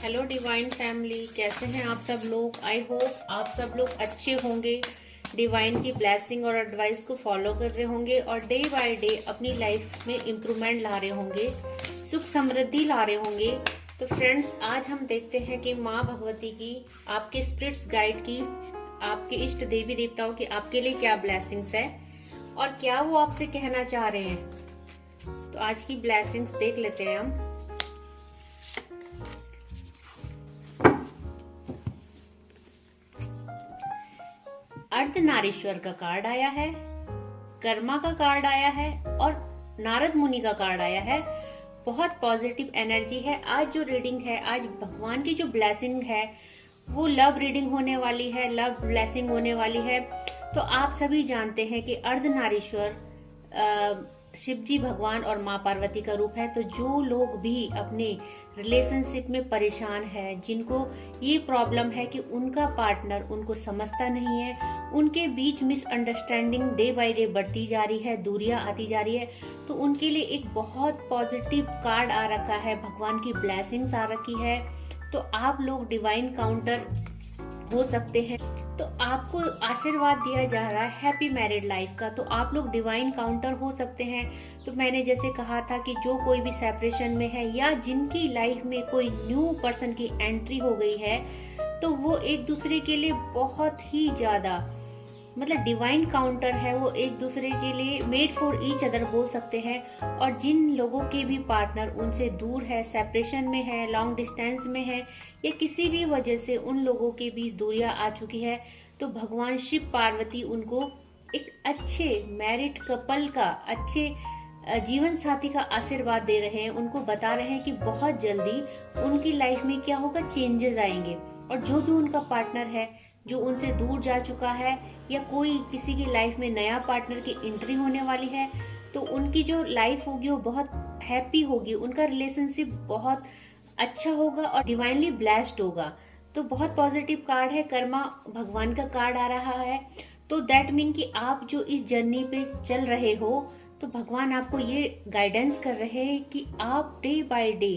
Hello divine family, कैसे हैं आप सब लोग। आई होप आप सब लोग अच्छे होंगे, डिवाइन की ब्लेसिंग और एडवाइस को फॉलो कर रहे होंगे और डे बाय डे अपनी लाइफ में इम्प्रूवमेंट ला रहे होंगे, सुख समृद्धि ला रहे होंगे। तो फ्रेंड्स, आज हम देखते हैं कि माँ भगवती की, आपके स्पिरिट्स गाइड की, आपके इष्ट देवी देवताओं की आपके लिए क्या ब्लेसिंग्स है और क्या वो आपसे कहना चाह रहे हैं। तो आज की ब्लेसिंग्स देख लेते हैं हम। अर्धनारीश्वर का कार्ड आया है, कर्मा का कार्ड आया है और नारद मुनि का कार्ड आया है। बहुत पॉजिटिव एनर्जी है। आज जो रीडिंग है, आज भगवान की जो ब्लेसिंग है वो लव रीडिंग होने वाली है, लव ब्लेसिंग होने वाली है। तो आप सभी जानते हैं कि अर्धनारीश्वर शिव जी भगवान और माँ पार्वती का रूप है। तो जो लोग भी अपने रिलेशनशिप में परेशान है, जिनको ये प्रॉब्लम है कि उनका पार्टनर उनको समझता नहीं है, उनके बीच मिसअंडरस्टैंडिंग डे बाय डे बढ़ती जा रही है, दूरियां आती जा रही है, तो उनके लिए एक बहुत पॉजिटिव कार्ड आ रखा है, भगवान की ब्लेसिंग्स आ रखी है। तो आप लोग डिवाइन काउंटर हो सकते हैं। तो आपको आशीर्वाद दिया जा रहा है हैप्पी मैरिड लाइफ का। तो आप लोग डिवाइन काउंटर हो सकते हैं। तो मैंने जैसे कहा था कि जो कोई भी सेपरेशन में है या जिनकी लाइफ में कोई न्यू पर्सन की एंट्री हो गई है, तो वो एक दूसरे के लिए बहुत ही ज्यादा डिवाइन काउंटर है। वो एक दूसरे के लिए मेड फॉर ईच अदर बोल सकते हैं। और जिन लोगों के भी पार्टनर उनसे दूर है, सेपरेशन में है, लॉन्ग डिस्टेंस में है या किसी भी वजह से उन लोगों के बीच दूरियां आ चुकी है, तो भगवान शिव पार्वती उनको एक अच्छे मैरिड कपल का, अच्छे जीवन साथी का आशीर्वाद दे रहे हैं। उनको बता रहे हैं कि बहुत जल्दी उनकी लाइफ में क्या होगा, चेंजेस आएंगे। और जो भी उनका पार्टनर है जो उनसे दूर जा चुका है या कोई किसी की लाइफ में नया पार्टनर की एंट्री होने वाली है, तो उनकी जो लाइफ होगी वो बहुत हैप्पी होगी, उनका रिलेशनशिप बहुत अच्छा होगा और डिवाइनली ब्लेस्ड होगा। तो बहुत पॉजिटिव कार्ड है, कर्मा भगवान का कार्ड आ रहा है। तो दैट मीन कि आप जो इस जर्नी पे चल रहे हो, तो भगवान आपको ये गाइडेंस कर रहे हैं कि आप डे बाय डे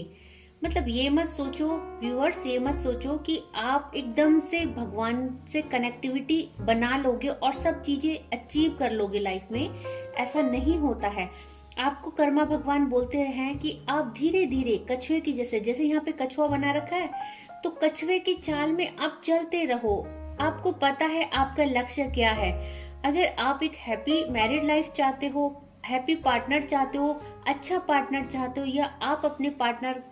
ये मत सोचो व्यूअर्स, ये मत सोचो कि आप एकदम से भगवान से कनेक्टिविटी बना लोगे और सब चीजें अचीव कर लोगे लाइफ में। ऐसा नहीं होता है। आपको कर्मा भगवान बोलते हैं कि आप धीरे धीरे कछुए की जैसे यहाँ पे कछुआ बना रखा है, तो कछुए की चाल में आप चलते रहो। आपको पता है आपका लक्ष्य क्या है। अगर आप एक हैप्पी मैरिड लाइफ चाहते हो, हैप्पी पार्टनर चाहते हो, अच्छा पार्टनर चाहते हो, या आप अपने पार्टनर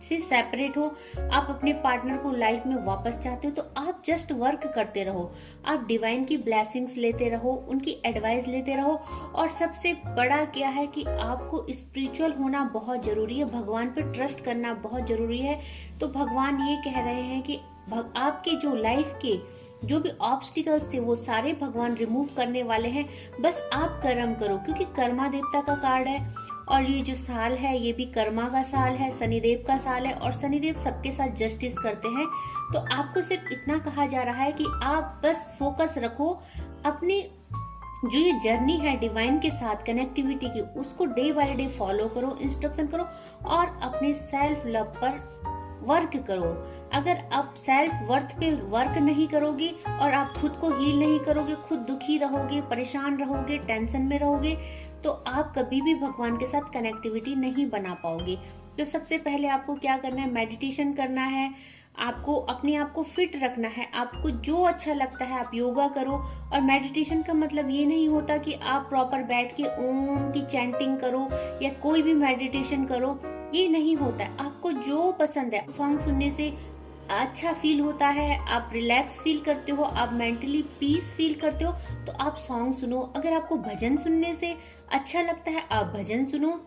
से सेपरेट हो, आप अपने पार्टनर को लाइफ में वापस चाहते हो, तो आप जस्ट वर्क करते रहो, आप डिवाइन की ब्लेसिंग्स लेते रहो, उनकी एडवाइस लेते रहो। और सबसे बड़ा क्या है कि आपको स्पिरिचुअल होना बहुत जरूरी है, भगवान पे ट्रस्ट करना बहुत जरूरी है। तो भगवान ये कह रहे हैं कि आपके जो लाइफ के जो भी ऑब्स्टिकल्स थे वो सारे भगवान रिमूव करने वाले हैं। बस आप कर्म करो, क्योंकि कर्मा देवता का कार्ड है और ये जो साल है ये भी कर्मा का साल है, शनिदेव का साल है और शनिदेव सबके साथ जस्टिस करते हैं। तो आपको सिर्फ इतना कहा जा रहा है कि आप बस फोकस रखो अपनी जो ये जर्नी है डिवाइन के साथ कनेक्टिविटी की, उसको डे बाय डे फॉलो करो, इंस्ट्रक्शन करो और अपने सेल्फ लव पर वर्क करो। अगर आप सेल्फ वर्थ पे वर्क नहीं करोगे और आप खुद को हील नहीं करोगे, खुद दुखी रहोगे, परेशान रहोगे, टेंशन में रहोगे, तो आप कभी भी भगवान के साथ कनेक्टिविटी नहीं बना पाओगे। तो सबसे पहले आपको क्या करना है, मेडिटेशन करना है, आपको अपने आप को फिट रखना है। आपको जो अच्छा लगता है आप योगा करो। और मेडिटेशन का मतलब ये नहीं होता कि आप प्रॉपर बैठ के ओम की चैंटिंग करो या कोई भी मेडिटेशन करो, ये नहीं होता है। आपको जो पसंद है, सॉन्ग सुनने से अच्छा फील होता है, आप रिलैक्स फील करते हो, आप मेंटली पीस फील करते हो, तो आप सॉन्ग सुनो। अगर आपको भजन सुनने से अच्छा लगता है आप भजन सुनो।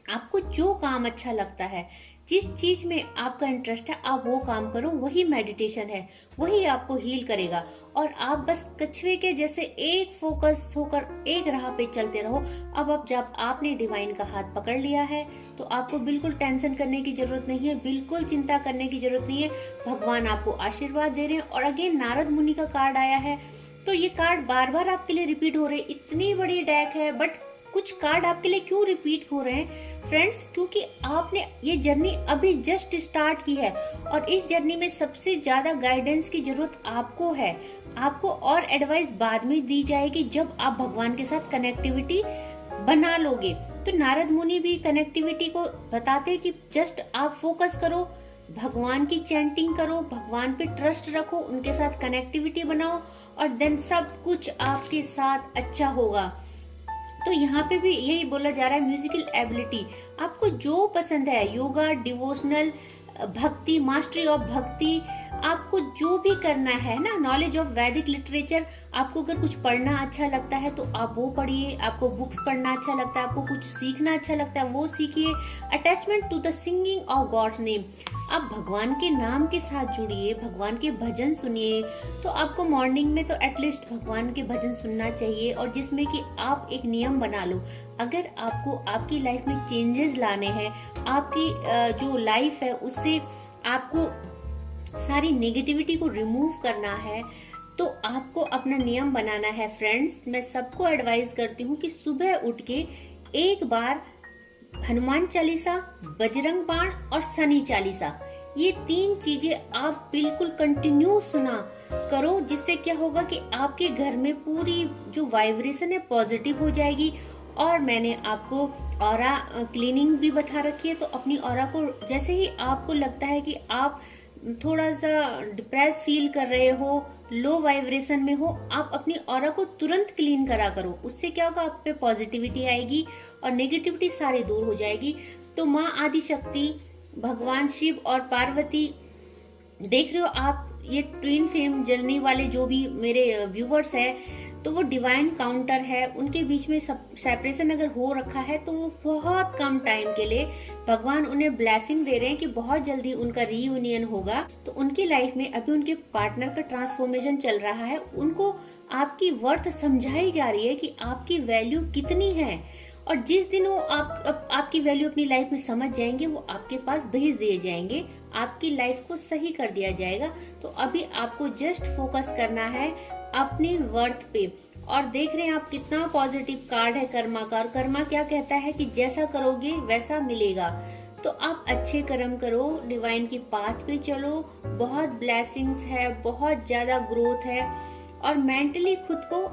आपको जो काम अच्छा लगता है, जिस चीज में आपका इंटरेस्ट है, आप वो काम करो। वही मेडिटेशन है, वही आपको हील करेगा। और आप बस कछुए के जैसे एक फोकस होकर एक राह पे चलते रहो। अब जब आपने डिवाइन का हाथ पकड़ लिया है, तो आपको बिल्कुल टेंशन करने की जरूरत नहीं है, बिल्कुल चिंता करने की जरूरत नहीं है। भगवान आपको आशीर्वाद दे रहे हैं। और अगेन नारद मुनि का कार्ड आया है, तो ये कार्ड बार बार आपके लिए रिपीट हो रहे। इतनी बड़ी डेक है, बट कुछ कार्ड आपके लिए क्यों रिपीट हो रहे हैं फ्रेंड्स, क्योंकि आपने ये जर्नी अभी जस्ट स्टार्ट की है और इस जर्नी में सबसे ज्यादा गाइडेंस की जरूरत आपको है। आपको और एडवाइस बाद में दी जाएगी जब आप भगवान के साथ कनेक्टिविटी बना लोगे। तो नारद मुनि भी कनेक्टिविटी को बताते कि जस्ट आप फोकस करो, भगवान की चैंटिंग करो, भगवान पे ट्रस्ट रखो, उनके साथ कनेक्टिविटी बनाओ और देन सब कुछ आपके साथ अच्छा होगा। तो यहाँ पे भी यही बोला जा रहा है, म्यूजिकल एबिलिटी आपको जो पसंद है, योगा, डिवोशनल, भक्ति, मास्टरी ऑफ भक्ति, आपको जो भी करना है ना, नॉलेज ऑफ वैदिक लिटरेचर, आपको अगर कुछ पढ़ना अच्छा लगता है तो आप वो पढ़िए, आपको बुक्स पढ़ना अच्छा लगता है, आपको कुछ सीखना अच्छा लगता है वो सीखिए। Attachment to the singing of God's name, आप भगवान के नाम के साथ जुड़िए, भगवान के भजन सुनिए। तो आपको मॉर्निंग में तो एटलीस्ट भगवान के भजन सुनना चाहिए, और जिसमें कि आप एक नियम बना लो, अगर आपको आपकी लाइफ में चेंजेस लाने हैं, आपकी जो लाइफ है उससे आपको सारी नेगेटिविटी को रिमूव करना है, तो आपको अपना नियम बनाना है। फ्रेंड्स, मैं सबको एडवाइस करती हूँ कि सुबह उठ के एक बार हनुमान चालीसा, बजरंग बाण और शनि चालीसा, ये 3 चीजें आप बिल्कुल कंटिन्यू सुना करो, जिससे क्या होगा कि आपके घर में पूरी जो वाइब्रेशन है पॉजिटिव हो जाएगी। और मैंने आपको ऑरा क्लीनिंग भी बता रखी है, तो अपनी ऑरा को जैसे ही आपको लगता है कि आप थोड़ा सा डिप्रेस फील कर रहे हो, लो वाइब्रेशन में हो, आप अपनी ऑरा को तुरंत क्लीन करा करो। उससे क्या होगा, आप पे पॉजिटिविटी आएगी और नेगेटिविटी सारी दूर हो जाएगी। तो माँ आदि शक्ति, भगवान शिव और पार्वती, देख रहे हो आप ये ट्विन फेम जर्नी वाले जो भी मेरे व्यूवर्स हैं, तो वो डिवाइन काउंटर है, उनके बीच में सेपरेशन अगर हो रखा है तो वो बहुत कम टाइम के लिए भगवान उन्हें ब्लेसिंग दे रहे हैं कि बहुत जल्दी उनका रीयूनियन होगा। तो उनकी लाइफ में अभी उनके पार्टनर का ट्रांसफॉर्मेशन चल रहा है, उनको आपकी वर्थ समझाई जा रही है कि आपकी वैल्यू कितनी है, और जिस दिन वो आपकी वैल्यू अपनी लाइफ में समझ जाएंगे, वो आपके पास भेज दिए जाएंगे, आपकी लाइफ को सही कर दिया जाएगा। तो अभी आपको जस्ट फोकस करना है अपनी वर्थ पे। और देख रहे हैं आप कितना पॉजिटिव कार्ड है कर्मा का, और कर्मा क्या कहता है कि जैसा करोगे वैसा मिलेगा। तो आप अच्छे कर्म करो, डिवाइन की पाथ पे चलो, बहुत ब्लेसिंग्स है, बहुत ज्यादा ग्रोथ है, और मेंटली खुद को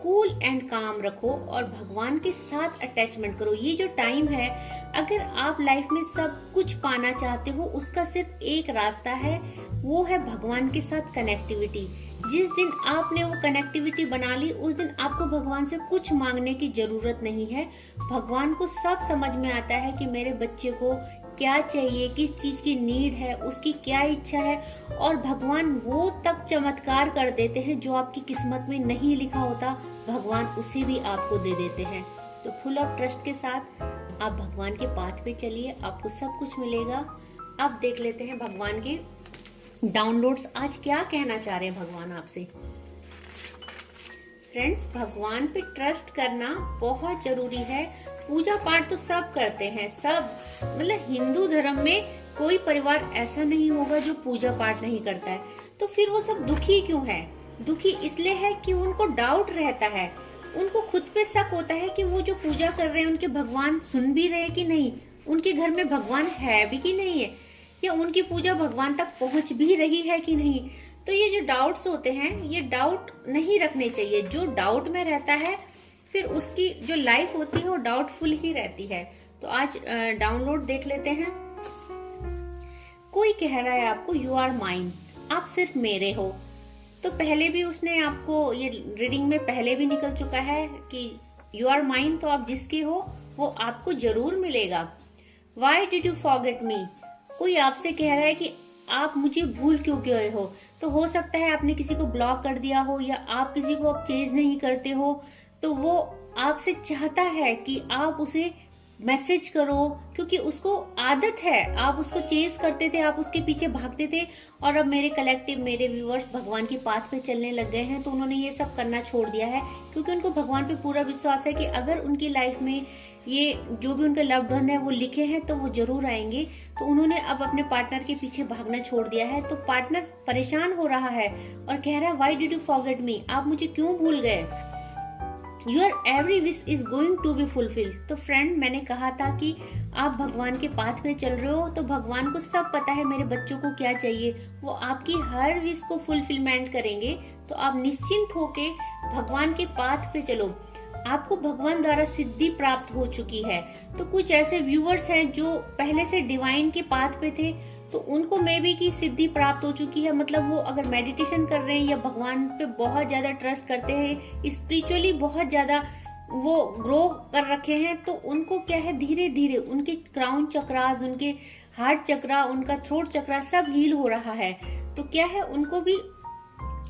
कूल एंड काम रखो और भगवान के साथ अटैचमेंट करो। ये जो टाइम है, अगर आप लाइफ में सब कुछ पाना चाहते हो, उसका सिर्फ एक रास्ता है, वो है भगवान के साथ कनेक्टिविटी। जिस दिन आपने वो कनेक्टिविटी बना ली, उस दिन आपको भगवान से कुछ मांगने की जरूरत नहीं है। भगवान को सब समझ में आता है कि मेरे बच्चे को क्या चाहिए, किस चीज की नीड है, उसकी क्या इच्छा है, और भगवान वो तक चमत्कार कर देते हैं जो आपकी किस्मत में नहीं लिखा होता, भगवान उसे भी आपको दे देते हैं। तो फुल ऑफ ट्रस्ट के साथ आप भगवान के पाथ पे चलिए, आपको सब कुछ मिलेगा। अब देख लेते हैं भगवान के डाउनलोड्स आज क्या कहना चाह रहे हैं भगवान आपसे। फ्रेंड्स, भगवान पे ट्रस्ट करना बहुत जरूरी है। पूजा पाठ तो सब करते हैं, सब, मतलब हिंदू धर्म में कोई परिवार ऐसा नहीं होगा जो पूजा पाठ नहीं करता है। तो फिर वो सब दुखी क्यों है? दुखी इसलिए है कि उनको डाउट रहता है, उनको खुद पे शक होता है कि वो जो पूजा कर रहे हैं उनके भगवान सुन भी रहे कि नहीं, उनके घर में भगवान है भी कि नहीं है, या उनकी पूजा भगवान तक पहुंच भी रही है कि नहीं। तो ये जो डाउट्स होते हैं, ये डाउट नहीं रखने चाहिए। जो डाउट में रहता है, फिर उसकी जो लाइफ होती है वो डाउटफुल ही रहती है। तो आज डाउनलोड देख लेते हैं। कोई कह रहा है आपको यू आर माइन, आप सिर्फ मेरे हो। तो पहले भी उसने आपको, ये रीडिंग में पहले भी निकल चुका है कि यू आर माइन, तो आप जिसके हो वो आपको जरूर मिलेगा। वाई डिड यू फॉरगेट मी, कोई आपसे कह रहा है कि आप मुझे भूल क्यों गए हो। तो हो सकता है आपने किसी को ब्लॉक कर दिया हो, या आप किसी को अब चेज नहीं करते हो, तो वो आपसे चाहता है कि आप उसे मैसेज करो, क्योंकि उसको आदत है, आप उसको चेज करते थे, आप उसके पीछे भागते थे, और अब मेरे कलेक्टिव, मेरे व्यूअर्स भगवान की पाथ पे चलने लग गए हैं, तो उन्होंने ये सब करना छोड़ दिया है, क्योंकि उनको भगवान पे पूरा विश्वास है कि अगर उनकी लाइफ में ये जो भी उनके लव्ड वन है वो लिखे हैं तो वो जरूर आएंगे। तो उन्होंने अब अपने पार्टनर के पीछे भागना छोड़ दिया है। तो पार्टनर परेशान हो रहा है और कह रहा है why did you forget me, आप मुझे क्यों भूल गए। Your every wish is going to be fulfil. तो फ्रेंड, मैंने कहा था कि आप भगवान के पाथ पे चल रहे हो, तो भगवान को सब पता है मेरे बच्चों को क्या चाहिए, वो आपकी हर विश को फुलफिलमेंट करेंगे। तो आप निश्चिंत होके भगवान के पाथ पे चलो, आपको भगवान द्वारा सिद्धि प्राप्त हो चुकी है। तो कुछ ऐसे व्यूअर्स हैं जो पहले से डिवाइन के पाथ पे थे, तो उनको मे बी की सिद्धि प्राप्त हो चुकी है, मतलब वो अगर मेडिटेशन कर रहे हैं या भगवान पे बहुत ज्यादा ट्रस्ट करते हैं, स्पिरिचुअली बहुत ज्यादा वो ग्रो कर रखे हैं, तो उनको क्या है, धीरे धीरे उनके क्राउन चक्रास, उनके हार्ट चक्रा, उनका थ्रोट चक्रा सब हील हो रहा है। तो क्या है, उनको भी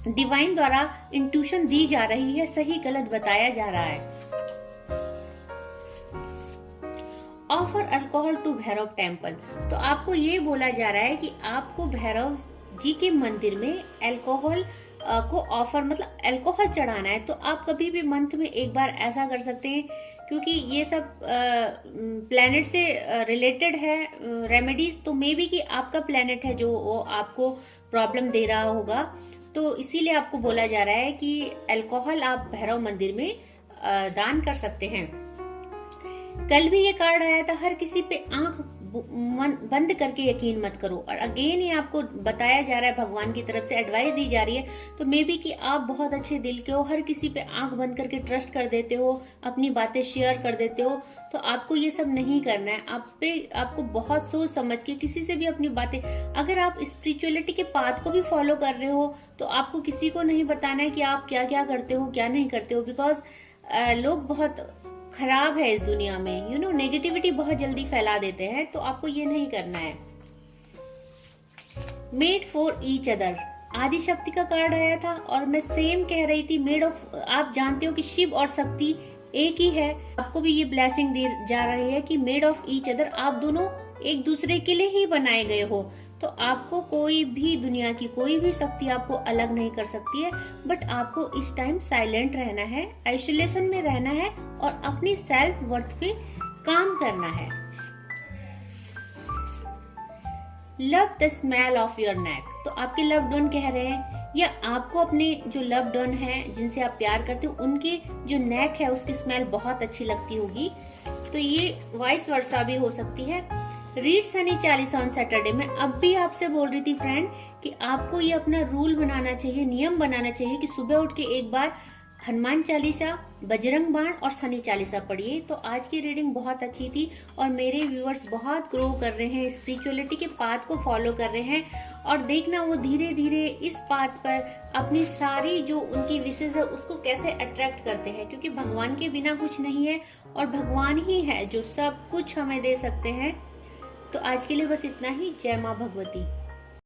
डिवाइन द्वारा इंट्यूशन दी जा रही है, सही गलत बताया जा रहा है। Offer alcohol to Bhairav temple. तो आपको ये बोला जा रहा है कि आपको भैरव जी के मंदिर में अल्कोहल को ऑफर, मतलब अल्कोहल चढ़ाना है। तो आप कभी भी मंथ में एक बार ऐसा कर सकते हैं, क्योंकि ये सब प्लेनेट से रिलेटेड है रेमेडीज। तो मे बी कि आपका प्लेनेट है जो वो आपको प्रॉब्लम दे रहा होगा, तो इसीलिए आपको बोला जा रहा है कि अल्कोहल आप भैरव मंदिर में दान कर सकते हैं। कल भी ये कार्ड आया था, हर किसी पे आंख बंद करके यकीन मत करो। और अगेन ये आपको बताया जा रहा है, भगवान की तरफ से एडवाइस दी जा रही है। तो मे बी कि आप बहुत अच्छे दिल के हो, हर किसी पे आंख बंद करके ट्रस्ट कर देते हो, अपनी बातें शेयर कर देते हो। तो आपको ये सब नहीं करना है। आपको बहुत सोच समझ के किसी से भी अपनी बातें, अगर आप स्पिरिचुअलिटी के पाथ को भी फॉलो कर रहे हो, तो आपको किसी को नहीं बताना है कि आप क्या क्या करते हो, क्या नहीं करते हो। बिकॉज लोग बहुत खराब है इस दुनिया में, नेगेटिविटी बहुत जल्दी फैला देते हैं। तो आपको ये नहीं करना है। मेड फॉर ईच अदर, आदि शक्ति का कार्ड आया था और मैं सेम कह रही थी। मेड ऑफ, आप जानते हो कि शिव और शक्ति एक ही है। आपको भी ये ब्लेसिंग दी जा रही है कि मेड ऑफ ईच अदर, आप दोनों एक दूसरे के लिए ही बनाए गए हो। तो आपको कोई भी, दुनिया की कोई भी शक्ति आपको अलग नहीं कर सकती है। बट आपको इस टाइम साइलेंट रहना है, आइसोलेशन में रहना है और अपनी सेल्फ वर्थ पे काम करना है। Love the smell of your neck. तो आपके लव्ड वन कह रहे हैं, या आपको अपने जो लव्ड वन है, जिनसे आप प्यार करते हो, उनकी जो नेक है उसकी स्मेल बहुत अच्छी लगती होगी। तो ये वाइस वर्सा भी हो सकती है। Read Shani Chalisa on Saturday. मैं अब भी आपसे बोल रही थी फ्रेंड कि आपको ये अपना रूल बनाना चाहिए, नियम बनाना चाहिए कि सुबह उठ के एक बार हनुमान चालीसा, बजरंग बाण और शनि चालीसा पढ़िए। तो आज की रीडिंग बहुत अच्छी थी और मेरे व्यूअर्स बहुत ग्रो कर रहे हैं, स्पिरिचुअलिटी के पाथ को फॉलो कर रहे हैं। और देखना वो धीरे धीरे इस पाथ पर अपनी सारी जो उनकी विशेष है उसको कैसे अट्रैक्ट करते हैं, क्योंकि भगवान के बिना कुछ नहीं है और भगवान ही है जो सब कुछ हमें दे सकते हैं। तो आज के लिए बस इतना ही। जय माँ भगवती।